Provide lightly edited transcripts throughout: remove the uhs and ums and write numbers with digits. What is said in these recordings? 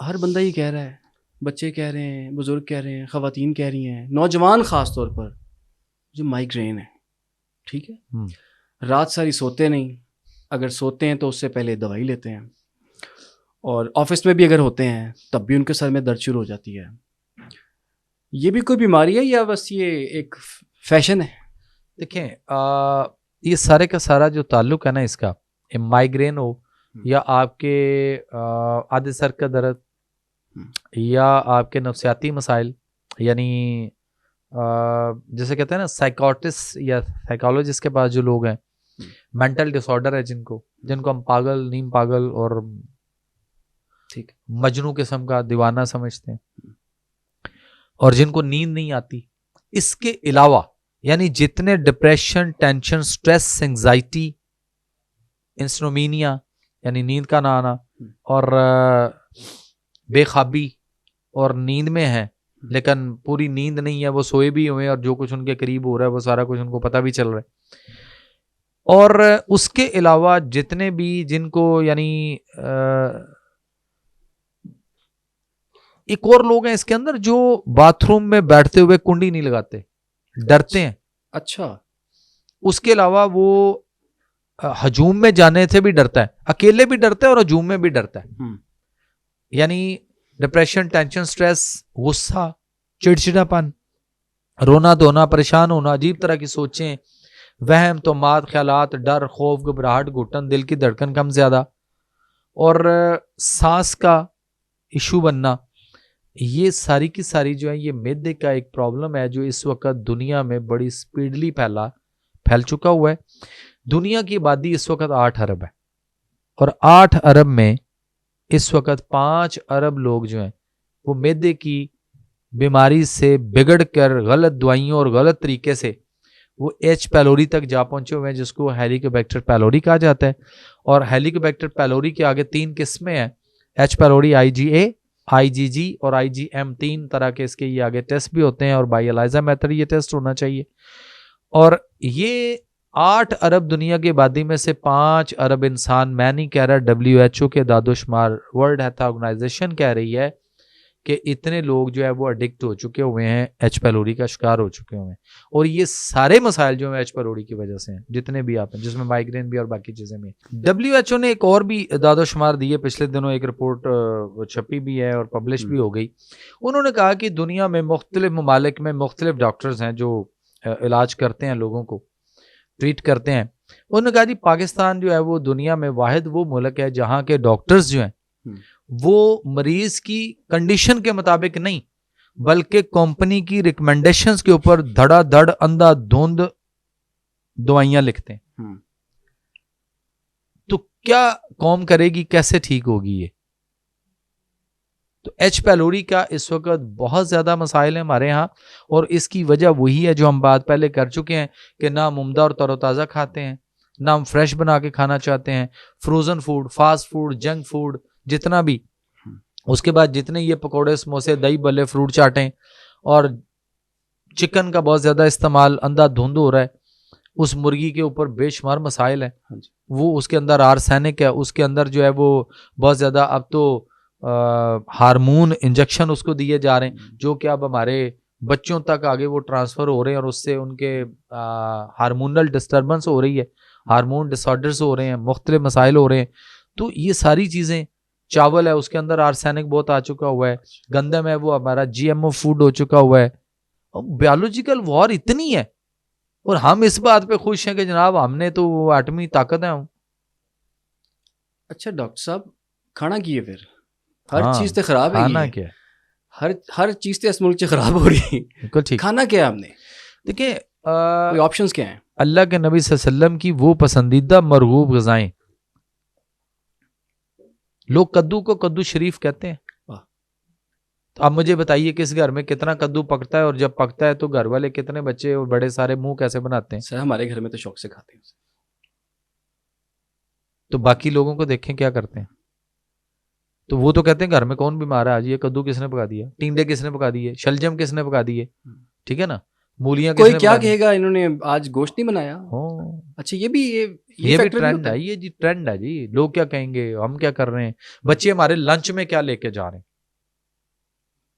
हर बंदा ही कह रहा है, बच्चे कह रहे हैं, बुजुर्ग कह रहे हैं, ख़वातीन कह रही हैं, नौजवान ख़ास तौर पर, जो माइग्रेन है, ठीक है, रात सारी सोते नहीं, अगर सोते हैं तो उससे पहले दवाई लेते हैं, और ऑफिस में भी अगर होते हैं तब भी उनके सर में दर्द शुरू हो जाती है। ये भी कोई बीमारी है या बस ये एक फैशन है? देखें, ये सारे का सारा जो ताल्लुक है ना इसका, माइग्रेन हो या आपके आधे सर का दर्द या आपके नफ्सियाती मसाइल, यानी जैसे कहते हैं ना साइकोटिस्ट या साइकोलॉजिस्ट के पास जो लोग हैं, मेंटल डिसऑर्डर है जिनको हम पागल, नीम पागल और ठीक मजनू किस्म का दीवाना समझते हैं, और जिनको नींद नहीं आती, इसके अलावा यानी जितने depression, tension, stress, anxiety, insomnia यानी नींद का ना आना, और बेखाबी और नींद में है लेकिन पूरी नींद नहीं है, वो सोए भी हुए और जो कुछ उनके करीब हो रहा है वो सारा कुछ उनको पता भी चल रहा है, और उसके अलावा जितने भी जिनको यानी एक और लोग हैं इसके अंदर जो बाथरूम में बैठते हुए कुंडी नहीं लगाते, डरते हैं। अच्छा, उसके अलावा वो हजूम में जाने से भी डरता है, अकेले भी डरता है और हजूम में भी डरता है। यानी डिप्रेशन, टेंशन, स्ट्रेस, गुस्सा, चिड़चिड़ापन, रोना धोना, परेशान होना, अजीब तरह की सोचें, वहम, तोमात, ख्यालात, डर, खौफ, घबराहट, घुटन, दिल की धड़कन कम ज्यादा, और सांस का इशू बनना, ये सारी की सारी जो है ये मैदे का एक प्रॉब्लम है जो इस वक्त दुनिया में बड़ी स्पीडली फैल चुका हुआ है। दुनिया की आबादी इस वक्त 8 अरब है, और 8 अरब में इस वक्त 5 अरब लोग जो हैं वो मैदे की बीमारी से बिगड़ कर गलत दवाइयों और गलत तरीके से वो एच पैलोरी तक जा पहुंचे हुए हैं, जिसको हेलिकोबैक्टर पैलोरी कहा जाता है। और हेलिकोबैक्टर पैलोरी के आगे 3 किस्में हैं, एच पैलोरी, IgA, IgG और IgM, 3 तरह के इसके ये आगे टेस्ट भी होते हैं, और बाई एलाइजा मेथड ये टेस्ट होना चाहिए। और ये 8 अरब दुनिया की आबादी में से 5 अरब इंसान, मैं नहीं कह रहा, WHO के दादोशुमार, वर्ल्ड हेल्थ ऑर्गेनाइजेशन कह रही है कि इतने लोग जो है वो एडिक्ट हो चुके हुए हैं, एच पैलोरी का शिकार हो चुके हुए हैं, और ये सारे मसाइल जो है एच पैलोरी की वजह से हैं, जितने भी आप हैं, जिसमें माइग्रेन भी और बाकी चीजें भी। WHO ने एक और भी दादोशुमार दिए पिछले दिनों, एक रिपोर्ट छपी भी है और पब्लिश भी हो गई। उन्होंने कहा कि दुनिया में मुख्तलिफ ममालिक में मुख्तलिफ डॉक्टर्स हैं जो इलाज करते हैं, लोगों को ट्रीट करते हैं। उन्होंने कहा जी पाकिस्तान जो है वो दुनिया में वाहिद वो मुल्क है जहाँ के डॉक्टर्स जो हैं वो मरीज की कंडीशन के मुताबिक नहीं बल्कि कंपनी की रिकमेंडेशंस के ऊपर धड़ाधड़ अंधाधुंध दवाइयां लिखते हैं। तो क्या कौम करेगी, कैसे ठीक होगी ये? तो एच पैलोरी का इस वक्त बहुत ज्यादा मसाइल है हमारे यहाँ, और इसकी वजह वही है जो हम बात पहले कर चुके हैं कि ना हम उम्दा और तरोताज़ा खाते हैं, ना हम फ्रेश बना के खाना चाहते हैं, frozen food, fast food, junk food जितना भी, उसके बाद जितने ये पकौड़े, समोसे, दही बल्ले, फ्रूट चाटें, और चिकन का बहुत ज्यादा इस्तेमाल अंधाधुंध हो रहा है। उस मुर्गी के ऊपर बेशुमार मसाइल है, वो उसके अंदर आर्सेनिक है, उसके अंदर जो है वो बहुत ज्यादा अब तो हार्मोन इंजेक्शन उसको दिए जा रहे हैं जो कि अब हमारे बच्चों तक आगे वो ट्रांसफर हो रहे हैं, और उससे उनके हार्मोनल डिस्टर्बेंस हो रही है, हार्मोन डिसऑर्डर्स हो रहे हैं, मुख्तलिफ मसाइल हो रहे हैं। तो ये सारी चीज़ें, चावल है उसके अंदर आर्सेनिक बहुत आ चुका हुआ है, गंदम है वो हमारा GMO फूड हो चुका हुआ है, बायोलॉजिकल वॉर इतनी है, और हम इस बात पे खुश हैं कि जनाब हमने तो वो एटमी ताकत है। अच्छा डॉक्टर साहब, खाना की है फिर हर चीज तो खराब है, खाना क्या, हर चीज तो इस मुल्क से खराब हो रही है, बिल्कुल ठीक। खाना क्या है हमने? देखिए कोई ऑप्शंस क्या हैं? अल्लाह के नबी सल्लल्लाहु अलैहि वसल्लम की वो पसंदीदा मरगूब ग़िज़ाएं, लोग कद्दू को कद्दू शरीफ कहते हैं। तो आप मुझे बताइए किस घर में कितना कद्दू पकता है, और जब पकता है तो घर वाले कितने बच्चे और बड़े सारे मुंह कैसे बनाते हैं? सर हमारे घर में तो शौक से खाते हैं। तो बाकी लोगों को देखें क्या करते हैं, तो वो तो कहते हैं घर में कौन बीमार है, आज ये कद्दू किसने पका दिया, टिंडे किसने पका दिए, शलजम किसने पका दिए, ठीक है ना, मूलियां कोई किसने क्या कहेगा इन्होंने आज गोश्त नहीं बनाया। अच्छा ये भी भी ट्रेंड है, ये जी ट्रेंड है जी, लोग क्या कहेंगे, हम क्या कर रहे हैं, बच्चे हमारे लंच में क्या लेके जा रहे हैं,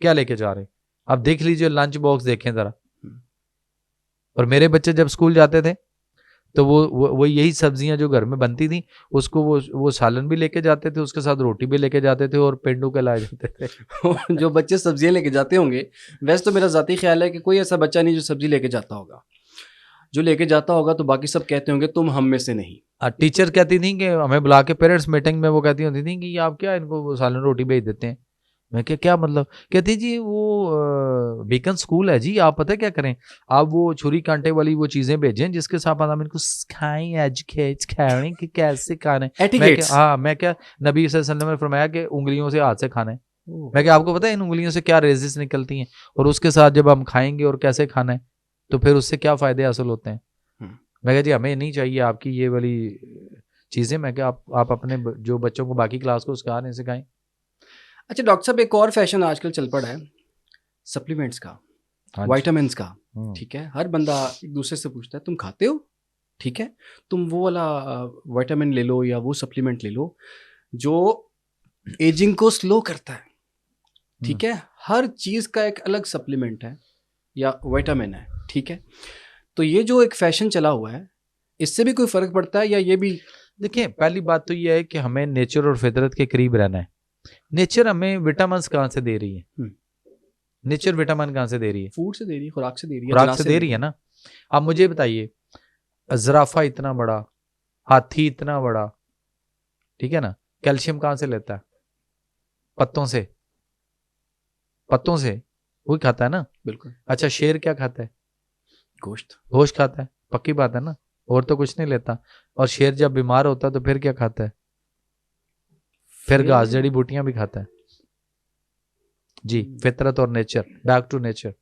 क्या लेके जा रहे हैं? आप देख लीजिए, लंच बॉक्स देखें जरा। और मेरे बच्चे जब स्कूल जाते थे तो वो यही सब्जियां जो घर में बनती थी उसको वो सालन भी लेके जाते थे, उसके साथ रोटी भी लेके जाते थे और पेंडू के लाए जाते थे। जो बच्चे सब्जियां लेके जाते होंगे, वैसे तो मेरा ज़ाती ख्याल है कि कोई ऐसा बच्चा नहीं जो सब्जी लेके जाता होगा। जो लेके जाता होगा तो बाकी सब कहते होंगे तुम हम में से नहीं। टीचर कहती थी कि हमें बुला के पेरेंट्स मीटिंग में वो कहती होती थी कि आप क्या इनको सालन रोटी भेज देते हैं। मैं क्या मतलब? कहती जी वो बीकन स्कूल है जी, आप पता है क्या करें, आप वो छुरी कांटे वाली वो चीजें भेजें जिसके साथ हम इनको सिखाएं, एजुकेट करें कि कैसे खाना है। हाँ, मैं क्या, नबी सल्लल्लाहु अलैहि वसल्लम ने फरमाया कि उंगलियों से हाथ से खाना है। मैं क्या, आपको पता है इन उंगलियों से क्या रेजिस निकलती हैं, और उसके साथ जब हम खाएंगे और कैसे खाना है तो फिर उससे क्या फायदे हासिल होते हैं। मैं कहा जी हमें नहीं चाहिए आपकी ये वाली चीजें। मैं क्या, आप अपने जो बच्चों को बाकी क्लास को सिखाएं। अच्छा डॉक्टर साहब, एक और फैशन आजकल चल पड़ा है सप्लीमेंट्स का, विटामिन्स का। ठीक है, हर बंदा एक दूसरे से पूछता है तुम खाते हो, ठीक है, तुम वो वाला विटामिन ले लो या वो सप्लीमेंट ले लो जो एजिंग को स्लो करता है। ठीक है, हर चीज़ का एक अलग सप्लीमेंट है या विटामिन है। ठीक है, तो ये जो एक फैशन चला हुआ है, इससे भी कोई फ़र्क पड़ता है या ये भी? देखिए, पहली बात तो ये है कि हमें नेचर और फितरत के करीब रहना है। नेचर हमें विटामिन कहाँ से दे रही है? नेचर विटामिन कहाँ से दे रही है? फूड से दे रही है, खुराक से दे रही है, खुराक से दे रही है ना। आप मुझे बताइए, ज़राफ़ा इतना बड़ा, हाथी इतना बड़ा, ठीक है ना, कैल्शियम कहाँ से लेता है? पत्तों से वही खाता है ना। बिल्कुल। अच्छा, शेर क्या खाता है? गोश्त खाता है, पक्की बात है ना, और तो कुछ नहीं लेता। और शेर जब बीमार होता है तो फिर क्या खाता है? फिर घास जड़ी बूटियां भी खाता है जी। फितरत और नेचर, बैक टू नेचर।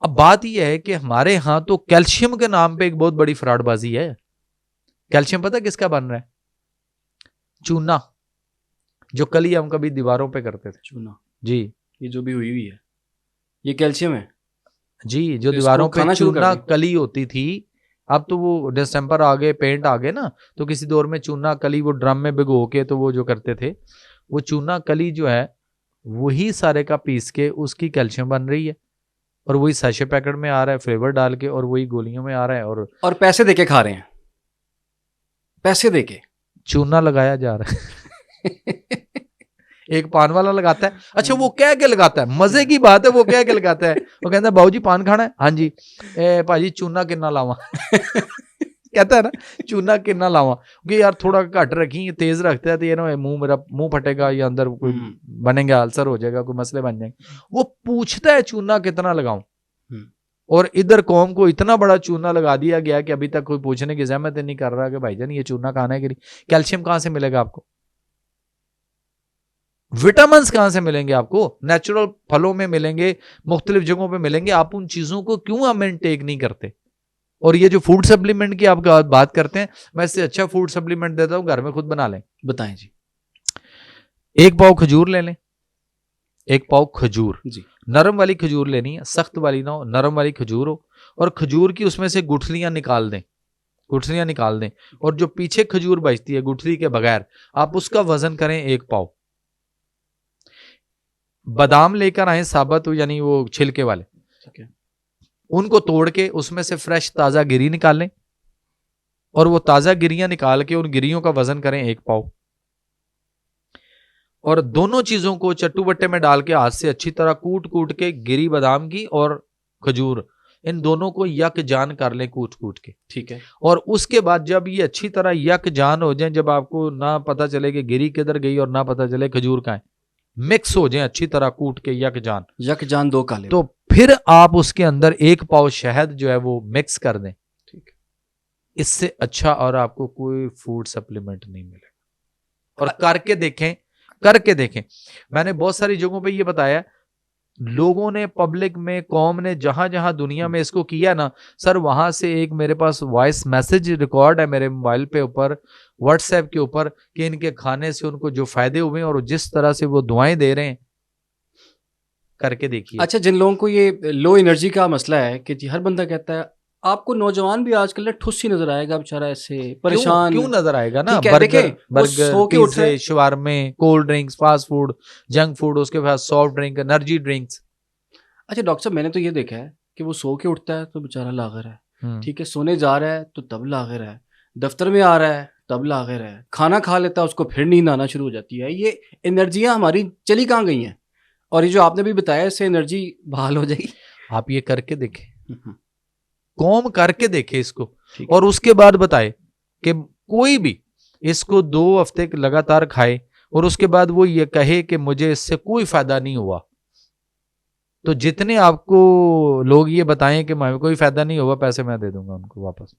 अब बात यह है कि हमारे यहाँ तो कैल्शियम के नाम पे एक बहुत बड़ी फ्रॉडबाजी है। कैल्शियम पता किसका बन रहा है? चूना, जो कली हम कभी दीवारों पे करते थे। चूना जी, ये जो भी हुई है ये कैल्शियम है जी, जो दीवारों पे चूना कली होती थी। अब तो वो डिस्टेम्पर आ गए, पेंट आ गए ना, तो किसी दौर में चूना कली वो ड्रम में भिगो के तो वो जो करते थे, वो चूना कली जो है वही सारे का पीस के उसकी कैल्शियम बन रही है, और वही सैशे पैकेट में आ रहा है फ्लेवर डाल के, और वही गोलियों में आ रहा है, और पैसे देके खा रहे हैं, पैसे देके चूना लगाया जा रहा है। एक पान वाला लगाता है। अच्छा, वो कह के लगाता है, मजे की बात है, वो कह के लगाता है, वो कहता है बाबू जी पान खाना है? हाँ जी। भाजी चूना कितना लावा? कहता है ना, चूना कितना लावा, क्योंकि यार थोड़ा घट रखी, तेज रखता है तो ये ना मेरा मुंह फटेगा या अंदर कोई बनेगा, अल्सर हो जाएगा, कोई मसले बन जाएंगे। वो पूछता है चूना कितना लगाऊं, और इधर कौम को इतना बड़ा चूना लगा दिया गया कि अभी तक कोई पूछने की जहमत नहीं कर रहा कि भाईजान ये चूना खाना है कि नहीं। कैल्शियम कहां से मिलेगा आपको? विटामिन कहां से मिलेंगे आपको? नेचुरल फलों में मिलेंगे, मुख्तलिफ जगहों पे मिलेंगे। आप उन चीजों को क्यों हम इनटेक नहीं करते? और ये जो फूड सप्लीमेंट की आप बात करते हैं, मैं इससे अच्छा फूड सप्लीमेंट देता हूं, घर में खुद बना लें। बताएं जी। 1 पाव खजूर ले लें, 1 पाव खजूर जी, नरम वाली खजूर लेनी है, सख्त वाली ना हो, नरम वाली खजूर हो, और खजूर की उसमें से गुठलियां निकाल दें, और जो पीछे खजूर बचती है गुठली के बगैर, आप उसका वजन करें 1 पाव। बादाम लेकर आए साबुत, यानी वो छिलके वाले, ठीक है, उनको तोड़ के उसमें से फ्रेश ताजा गिरी निकाल लें, और वो ताजा गिरियां निकाल के उन गिरियों का वजन करें 1 पाव। और दोनों चीजों को चट्टू बट्टे में डाल के हाथ से अच्छी तरह कूट के, गिरी बादाम की और खजूर, इन दोनों को यक जान कर लें कूट के, ठीक है। और उसके बाद जब ये अच्छी तरह यक जान हो जाए, जब आपको ना पता चले कि गिरी किधर गई और ना पता चले खजूर कहाँ है, मिक्स हो जाए अच्छी तरह कूट के यक जान 2 काले, तो फिर आप उसके अंदर 1 पाव शहद जो है वो मिक्स कर दें, ठीक है। इससे अच्छा और आपको कोई फूड सप्लीमेंट नहीं मिलेगा। और करके देखें। मैंने बहुत सारी जगहों पे ये बताया, लोगों ने, पब्लिक में, कौम ने जहां जहां दुनिया में इसको किया ना सर, वहां से एक मेरे पास वॉइस मैसेज रिकॉर्ड है मेरे मोबाइल पे ऊपर, व्हाट्सएप के ऊपर, कि इनके खाने से उनको जो फायदे हुए और जिस तरह से वो दुआएं दे रहे हैं, करके देखिए। अच्छा, जिन लोगों को ये लो एनर्जी का मसला है कि हर बंदा कहता है आपको नौजवान भी आजकल ना ठुस ही नजर आएगा बेचारा, ऐसे परेशान। क्यों नजर आएगा ना? ठीक है, देखें, बर्गर, वो सो के उठ रहा पिज्जे, है। शवारमे, cold drinks, fast food, junk food, उसके बाद सॉफ्ट ड्रिंक, एनर्जी ड्रिंक्स। अच्छा डॉक्टर साहब, मैंने तो ये देखा है कि वो सो के उठता है तो बेचारा लागर है, ठीक है, सोने जा रहा है तो तब लागर है, दफ्तर में आ रहा है तब लागर है, खाना खा लेता है उसको फिर नींद आना शुरू हो जाती है। ये एनर्जियां हमारी चली कहाँ गई हैं? और ये जो आपने भी बताया, इससे एनर्जी बहाल हो जाएगी। आप ये करके देखें, कौम करके देखे इसको, ठीक और उसके बाद बताए कि कोई भी इसको 2 हफ्ते लगातार खाए और उसके बाद वो ये कहे कि मुझे इससे कोई फायदा नहीं हुआ, तो जितने आपको लोग ये बताएं कि मैं कोई फायदा नहीं हुआ, पैसे मैं दे दूंगा उनको वापस।